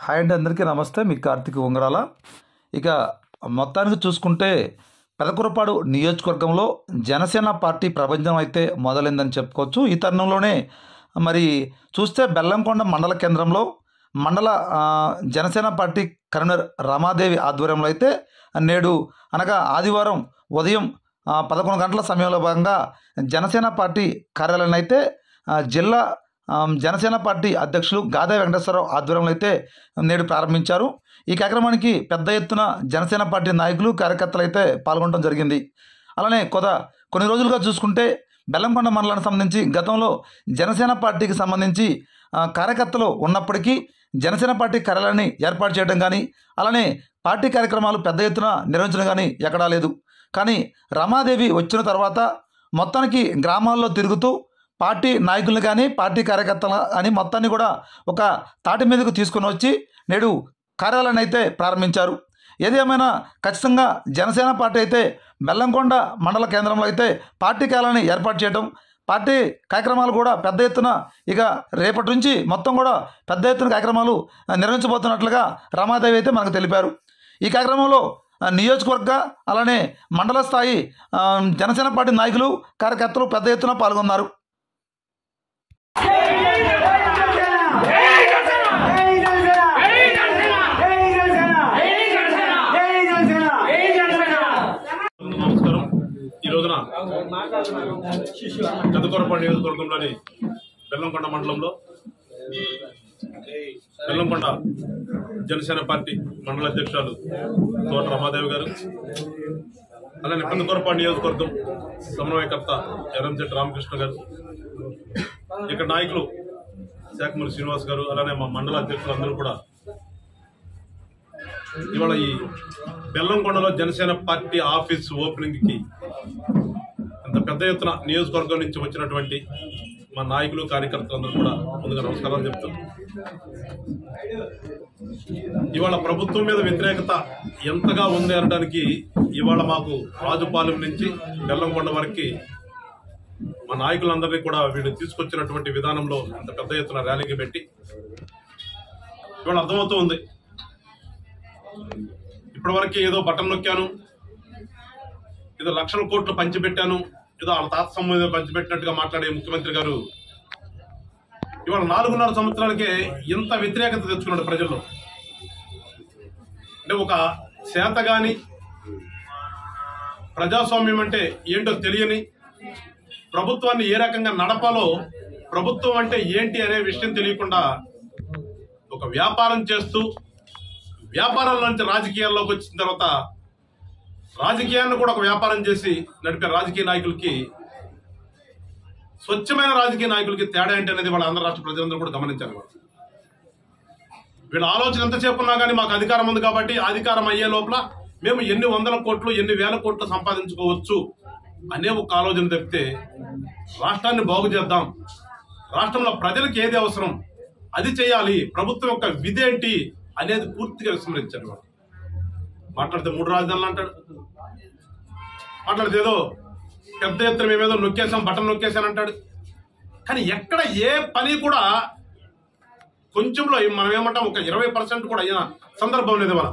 Hi అండి, అందరికీ నమస్తే. మీ కార్తీక్ ఉంగరాల. ఇక మొత్తానికి చూసుకుంటే పెదకూరపాడు నియోజకవర్గంలో జనసేన పార్టీ ప్రభంజనం అయితే మొదలైందని చెప్పుకోవచ్చు. ఈ తరుణంలోనే మరి చూస్తే బెల్లంకొండ మండల కేంద్రంలో మండల జనసేన పార్టీ కన్వీనర్ రమాదేవి ఆధ్వర్యంలో అయితే నేడు అనగా ఆదివారం ఉదయం 11 గంటల సమయంలో భాగంగా జనసేన పార్టీ కార్యాలయాన్ని అయితే జిల్లా జనసేన పార్టీ అధ్యక్షులు గాదా వెంకటేశ్వరరావు ఆధ్వర్యంలో అయితే నేడు ప్రారంభించారు. ఈ కార్యక్రమానికి పెద్ద ఎత్తున జనసేన పార్టీ నాయకులు కార్యకర్తలు అయితే పాల్గొనడం జరిగింది. అలానే కొన్ని రోజులుగా చూసుకుంటే బెల్లంకొండ మండలానికి సంబంధించి గతంలో జనసేన పార్టీకి సంబంధించి కార్యకర్తలు ఉన్నప్పటికీ జనసేన పార్టీ కార్యాలయాన్ని ఏర్పాటు చేయడం కానీ అలానే పార్టీ కార్యక్రమాలు పెద్ద ఎత్తున నిర్వహించడం కానీ ఎక్కడా లేదు. కానీ రమాదేవి వచ్చిన తర్వాత మొత్తానికి గ్రామాల్లో తిరుగుతూ పార్టీ నాయకులను కానీ పార్టీ కార్యకర్తలు అని మొత్తాన్ని కూడా ఒక తాటి మీదకు తీసుకుని వచ్చి నేడు కార్యాలయాన్ని అయితే ప్రారంభించారు. ఏదేమైనా ఖచ్చితంగా జనసేన పార్టీ అయితే బెల్లంకొండ మండల కేంద్రంలో అయితే పార్టీ కార్యాలయాన్ని ఏర్పాటు చేయడం, పార్టీ కార్యక్రమాలు కూడా పెద్ద ఎత్తున ఇక రేపటి నుంచి మొత్తం కూడా పెద్ద ఎత్తున కార్యక్రమాలు నిర్వహించబోతున్నట్లుగా రమాదేవి అయితే మనకు తెలిపారు. ఈ కార్యక్రమంలో నియోజకవర్గ అలానే మండల స్థాయి జనసేన పార్టీ నాయకులు కార్యకర్తలు పెద్ద ఎత్తున పాల్గొన్నారు. నమస్కారం. ఈ రోజున పెదకూరపాడు నియోజకవర్గంలోని బెల్లంకొండ మండలంలో బెల్లంకొండ జనసేన పార్టీ మండల అధ్యక్షురాలు తోట రమాదేవి గారు, అలానే పెదకూరపాడు నియోజకవర్గం సమన్వయకర్త ఎర్రంశెట్టి రామకృష్ణ గారు, ఇక్కడ నాయకులు శాఖమూరి శ్రీనివాస్ గారు, అలానే మా మండల అధ్యక్షులు అందరూ కూడా ఇవాళ ఈ బెల్లంకొండలో జనసేన పార్టీ ఆఫీస్ ఓపెనింగ్ కి అంత పెద్ద ఎత్తున నియోజకవర్గం నుంచి వచ్చినటువంటి మా నాయకులు కార్యకర్తలందరూ కూడా ముందుగా నమస్కారాలు చెప్తూ, ఇవాళ ప్రభుత్వం మీద వ్యతిరేకత ఎంతగా ఉంది అనడానికి ఇవాళ మాకు రాజుపాలెం నుంచి బెల్లంకొండ వరకు మా నాయకులందరినీ కూడా వీళ్ళు తీసుకొచ్చినటువంటి విధానంలో అంత పెద్ద ఎత్తున ర్యాలీకి పెట్టి ఇవాళ అర్థమవుతూ ఉంది. ఇప్పటివరకు ఏదో బటన్ నొక్కాను, ఏదో లక్షల కోట్లు పంచిపెట్టాను, ఏదో వాళ్ళ తాత సొమ్ము పంచిపెట్టినట్టుగా మాట్లాడే ముఖ్యమంత్రి గారు ఇవాళ 4.5 సంవత్సరాలకే ఎంత వ్యతిరేకత తెచ్చుకున్నాడు ప్రజల్లో. అంటే ఒక శాతగాని ప్రజాస్వామ్యం అంటే ఏంటో తెలియని, ప్రభుత్వాన్ని ఏ రకంగా నడపాలో, ప్రభుత్వం అంటే ఏంటి అనే విషయం తెలియకుండా ఒక వ్యాపారం చేస్తూ వ్యాపారాల నుంచి రాజకీయాల్లోకి వచ్చిన తర్వాత రాజకీయాన్ని కూడా ఒక వ్యాపారం చేసి నడిపే రాజకీయ నాయకులకి, స్వచ్ఛమైన రాజకీయ నాయకులకి తేడా ఏంటి అనేది వాళ్ళ ఆంధ్ర రాష్ట్ర ప్రజలందరూ కూడా గమనించారు. వీళ్ళ ఆలోచన ఎంతసేపు ఉన్నా కానీ మాకు అధికారం ఉంది కాబట్టి అధికారం అయ్యే లోపల మేము ఎన్ని 100 కోట్లు ఎన్ని 1000 కోట్లు సంపాదించుకోవచ్చు అనే ఒక ఆలోచన తప్పితే రాష్ట్రాన్ని బాగు చేద్దాం, రాష్ట్రంలో ప్రజలకు ఏది అవసరం అది చేయాలి, ప్రభుత్వం యొక్క విధి ఏంటి అనేది పూర్తిగా విస్మరించారు. వాడు మాట్లాడితే 3 రాజధానులు అంటాడు, మాట్లాడితే ఏదో పెద్ద ఎత్తున మేమేదో నొక్కేసాం, బటన్ నొక్కేసాను అంటాడు. కానీ ఎక్కడ ఏ పని కూడా కొంచెంలో మనం ఏమంటాం ఒక 20% కూడా అయిన సందర్భం లేదు. వాళ్ళ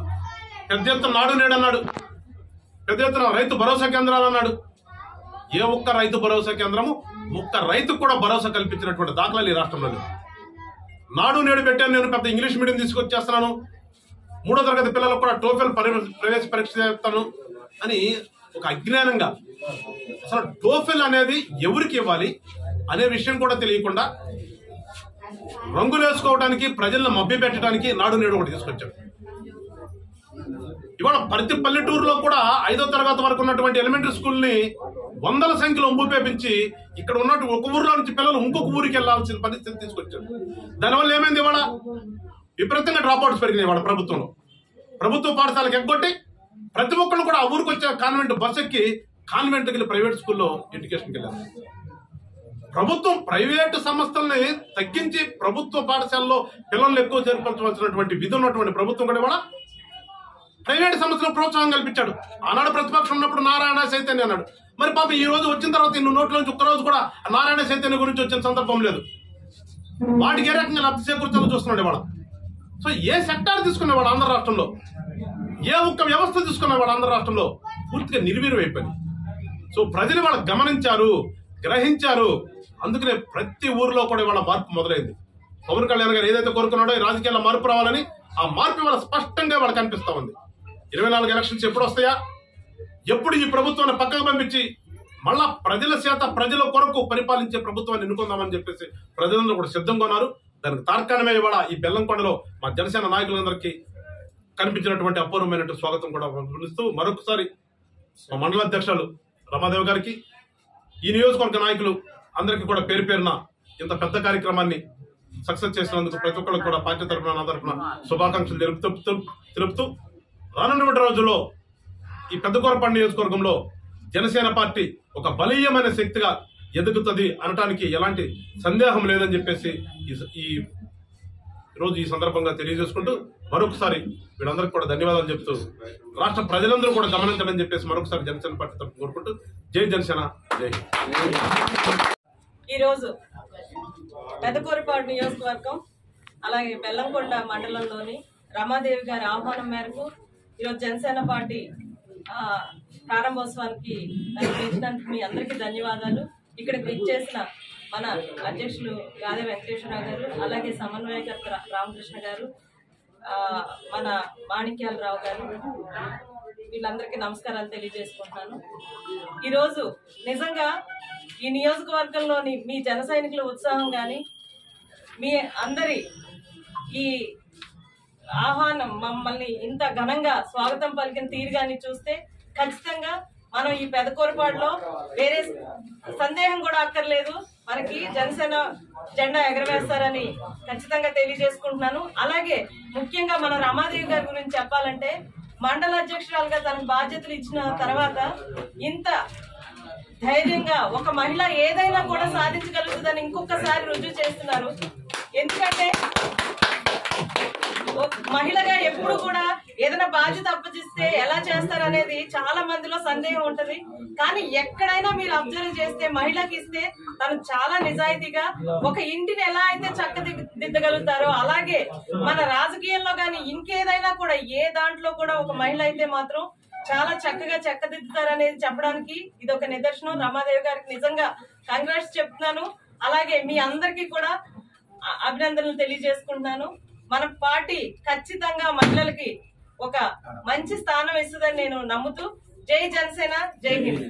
పెద్ద ఎత్తున నాడు నేడు అన్నాడు, పెద్ద ఎత్తున రైతు భరోసా కేంద్రాలు అన్నాడు. ఏ ఒక్క రైతు భరోసా కేంద్రము ఒక్క రైతుకు కూడా భరోసా కల్పించినటువంటి దాఖలాలు ఈ రాష్ట్రంలో లేదు. నాడు నేడు పెట్టాను, నేను పెద్ద ఇంగ్లీష్ మీడియం తీసుకొచ్చేస్తున్నాను, 3వ తరగతి పిల్లలకు కూడా టోఫెల్ ప్రవేశ పరీక్ష చేస్తాను అని ఒక అజ్ఞానంగా, అసలు టోఫెల్ అనేది ఎవరికి ఇవ్వాలి అనే విషయం కూడా తెలియకుండా రంగులు వేసుకోవడానికి, ప్రజలను మభ్య పెట్టడానికి నాడు నేడు ఒకటి తీసుకొచ్చాడు. ఇవాళ ప్రతి పల్లెటూరులో కూడా 5వ తరగతి వరకు ఉన్నటువంటి ఎలిమెంటరీ స్కూల్ని 100ల సంఖ్యలో ఉంపేపించి ఇక్కడ ఉన్నట్టు ఒక ఊర్లో నుంచి పిల్లలు ఇంకొక ఊరికి వెళ్లాల్సిన పరిస్థితి తీసుకొచ్చారు. దానివల్ల ఏమైంది, ఇవాళ విపరీతంగా డ్రాప్అవుట్స్ పెరిగినాయి. ఇవాళ ప్రభుత్వంలో ప్రభుత్వ పాఠశాలకు ఎగ్గొట్టి ప్రతి ఒక్కరు కూడా ఆ ఊరికి వచ్చే కాన్వెంట్ బస్ ఎక్కి కాన్వెంట్కి వెళ్ళి ప్రైవేట్ స్కూల్లో ఎడ్యుకేషన్కి వెళ్ళారు. ప్రభుత్వం ప్రైవేటు సంస్థల్ని తగ్గించి ప్రభుత్వ పాఠశాలలో పిల్లల్ని ఎక్కువ చేర్పించవలసినటువంటి విధి ఉన్నటువంటి ప్రభుత్వం కూడా ఇవాళ ప్రైవేట్ సంస్థలకు ప్రోత్సాహం కల్పించాడు. ఆనాడు ప్రతిపక్షం ఉన్నప్పుడు నారాయణ చైతన్య అన్నాడు. మరి పాప ఈ రోజు వచ్చిన తర్వాత ఇన్ని నోట్ల నుంచి ఒక్కరోజు కూడా నారాయణ చైతన్య గురించి వచ్చిన సందర్భం లేదు. వాటికి ఏ రకంగా లబ్ధి చేకూర్చాలో చూస్తున్నాడు ఇవాళ. సో ఏ సెక్టార్ తీసుకునేవాడు ఆంధ్ర రాష్ట్రంలో, ఏ ఒక్క వ్యవస్థ తీసుకునేవాడు ఆంధ్ర రాష్ట్రంలో పూర్తిగా నిర్వీర్యం అయిపోయింది. సో ప్రజలు వాళ్ళు గమనించారు, గ్రహించారు. అందుకనే ప్రతి ఊరిలో కూడా ఇవాళ మార్పు మొదలైంది. పవన్ కళ్యాణ్ గారు ఏదైతే కోరుకున్నాడో ఈ రాజకీయాల్లో మార్పు రావాలని, ఆ మార్పు ఇవాళ స్పష్టంగా వాళ్ళకి కనిపిస్తా ఉంది. 24 ఎలక్షన్స్ ఎప్పుడు వస్తాయా, ఎప్పుడు ఈ ప్రభుత్వాన్ని పక్కకు పంపించి మళ్ళా ప్రజల చేత ప్రజల కొరకు పరిపాలించే ప్రభుత్వాన్ని ఎన్నుకుందామని చెప్పేసి ప్రజలందరూ కూడా సిద్ధంగా ఉన్నారు. దానికి తార్కాణమే ఇవాళ ఈ బెల్లంకొండలో మా జనసేన నాయకులందరికీ కనిపించినటువంటి అపూర్వమైనటువంటి స్వాగతం కూడా పిలుస్తూ మరొకసారి మా మండల అధ్యక్షులు రమాదేవి గారికి, ఈ నియోజకవర్గ నాయకులు అందరికీ కూడా పేరు పేరున ఇంత పెద్ద కార్యక్రమాన్ని సక్సెస్ చేసినందుకు ప్రతి ఒక్కరికి కూడా పార్టీ తరఫున నా తరఫున శుభాకాంక్షలు తెలుపుతూ రానున్న రోజుల్లో ఈ పెద్దకూరపాడు నియోజకవర్గంలో జనసేన పార్టీ ఒక బలీయమైన శక్తిగా ఎదుగుతుంది అనటానికి ఎలాంటి సందేహం లేదని చెప్పేసి ఈ రోజు ఈ సందర్భంగా తెలియజేసుకుంటూ మరొకసారి వీళ్ళందరికీ కూడా ధన్యవాదాలు చెప్తూ రాష్ట్ర ప్రజలందరూ కూడా గమనించాలని చెప్పేసి మరొకసారి జనసేన పార్టీ తరఫున కోరుకుంటూ జై జనసేన, జై. ఈరోజు పెద్దకూరపాడు నియోజకవర్గం అలాగే బెల్లంకొండ మండలంలోని రమాదేవి గారి ఆహ్వానం మేరకు ఈరోజు జనసేన పార్టీ ప్రారంభోత్సవానికి పిలిచినందుకు మీ అందరికీ ధన్యవాదాలు. ఇక్కడికి విచ్చేసిన మన అధ్యక్షులు గాదే వెంకటేశ్వరరావు గారు, అలాగే సమన్వయకర్త రామకృష్ణ గారు, మన మాణిక్యాలరావు గారు, వీళ్ళందరికీ నమస్కారాలు తెలియజేసుకుంటున్నాను. ఈరోజు నిజంగా ఈ నియోజకవర్గంలోని మీ జన సైనికుల ఉత్సాహం కానీ, మీ అందరి ఈ ఆహ్వానం, మమ్మల్ని ఇంత ఘనంగా స్వాగతం పలికిన తీరు కానీ చూస్తే ఖచ్చితంగా మనం ఈ పెద్దకూరపాడులో వేరే సందేహం కూడా అక్కర్లేదు, మనకి జనసేన జెండా ఎగరవేస్తారని ఖచ్చితంగా తెలియజేసుకుంటున్నాను. అలాగే ముఖ్యంగా మన రమాదేవి గారి గురించి చెప్పాలంటే, మండల అధ్యక్షురాలుగా తనకు బాధ్యతలు ఇచ్చిన తర్వాత ఇంత ధైర్యంగా ఒక మహిళ ఏదైనా కూడా సాధించగలుగుతుందని ఇంకొకసారి రుజువు చేస్తున్నారు. ఎందుకంటే మహిళగా ఎప్పుడు కూడా ఏదైనా బాధ్యత అప్పచిస్తే ఎలా చేస్తారనేది చాలా మందిలో సందేహం ఉంటది. కానీ ఎక్కడైనా మీరు అబ్జర్వ్ చేస్తే మహిళకి ఇస్తే తను చాలా నిజాయితీగా ఒక ఇంటిని ఎలా అయితే చక్కదిద్దగలుగుతారో, అలాగే మన రాజకీయంలో కానీ ఇంకేదైనా కూడా ఏ దాంట్లో కూడా ఒక మహిళ అయితే మాత్రం చాలా చక్కగా చక్కదిద్దుతారనేది చెప్పడానికి ఇది ఒక నిదర్శనం. రమాదేవి గారికి నిజంగా కంగ్రాట్స్ చెప్తున్నాను. అలాగే మీ అందరికీ కూడా అభినందనలు తెలియజేసుకుంటున్నాను. మన పార్టీ ఖచ్చితంగా మహిళలకి ఒక మంచి స్థానం ఇస్తుందని నేను నమ్ముతూ జై జనసేన, జై హింద్.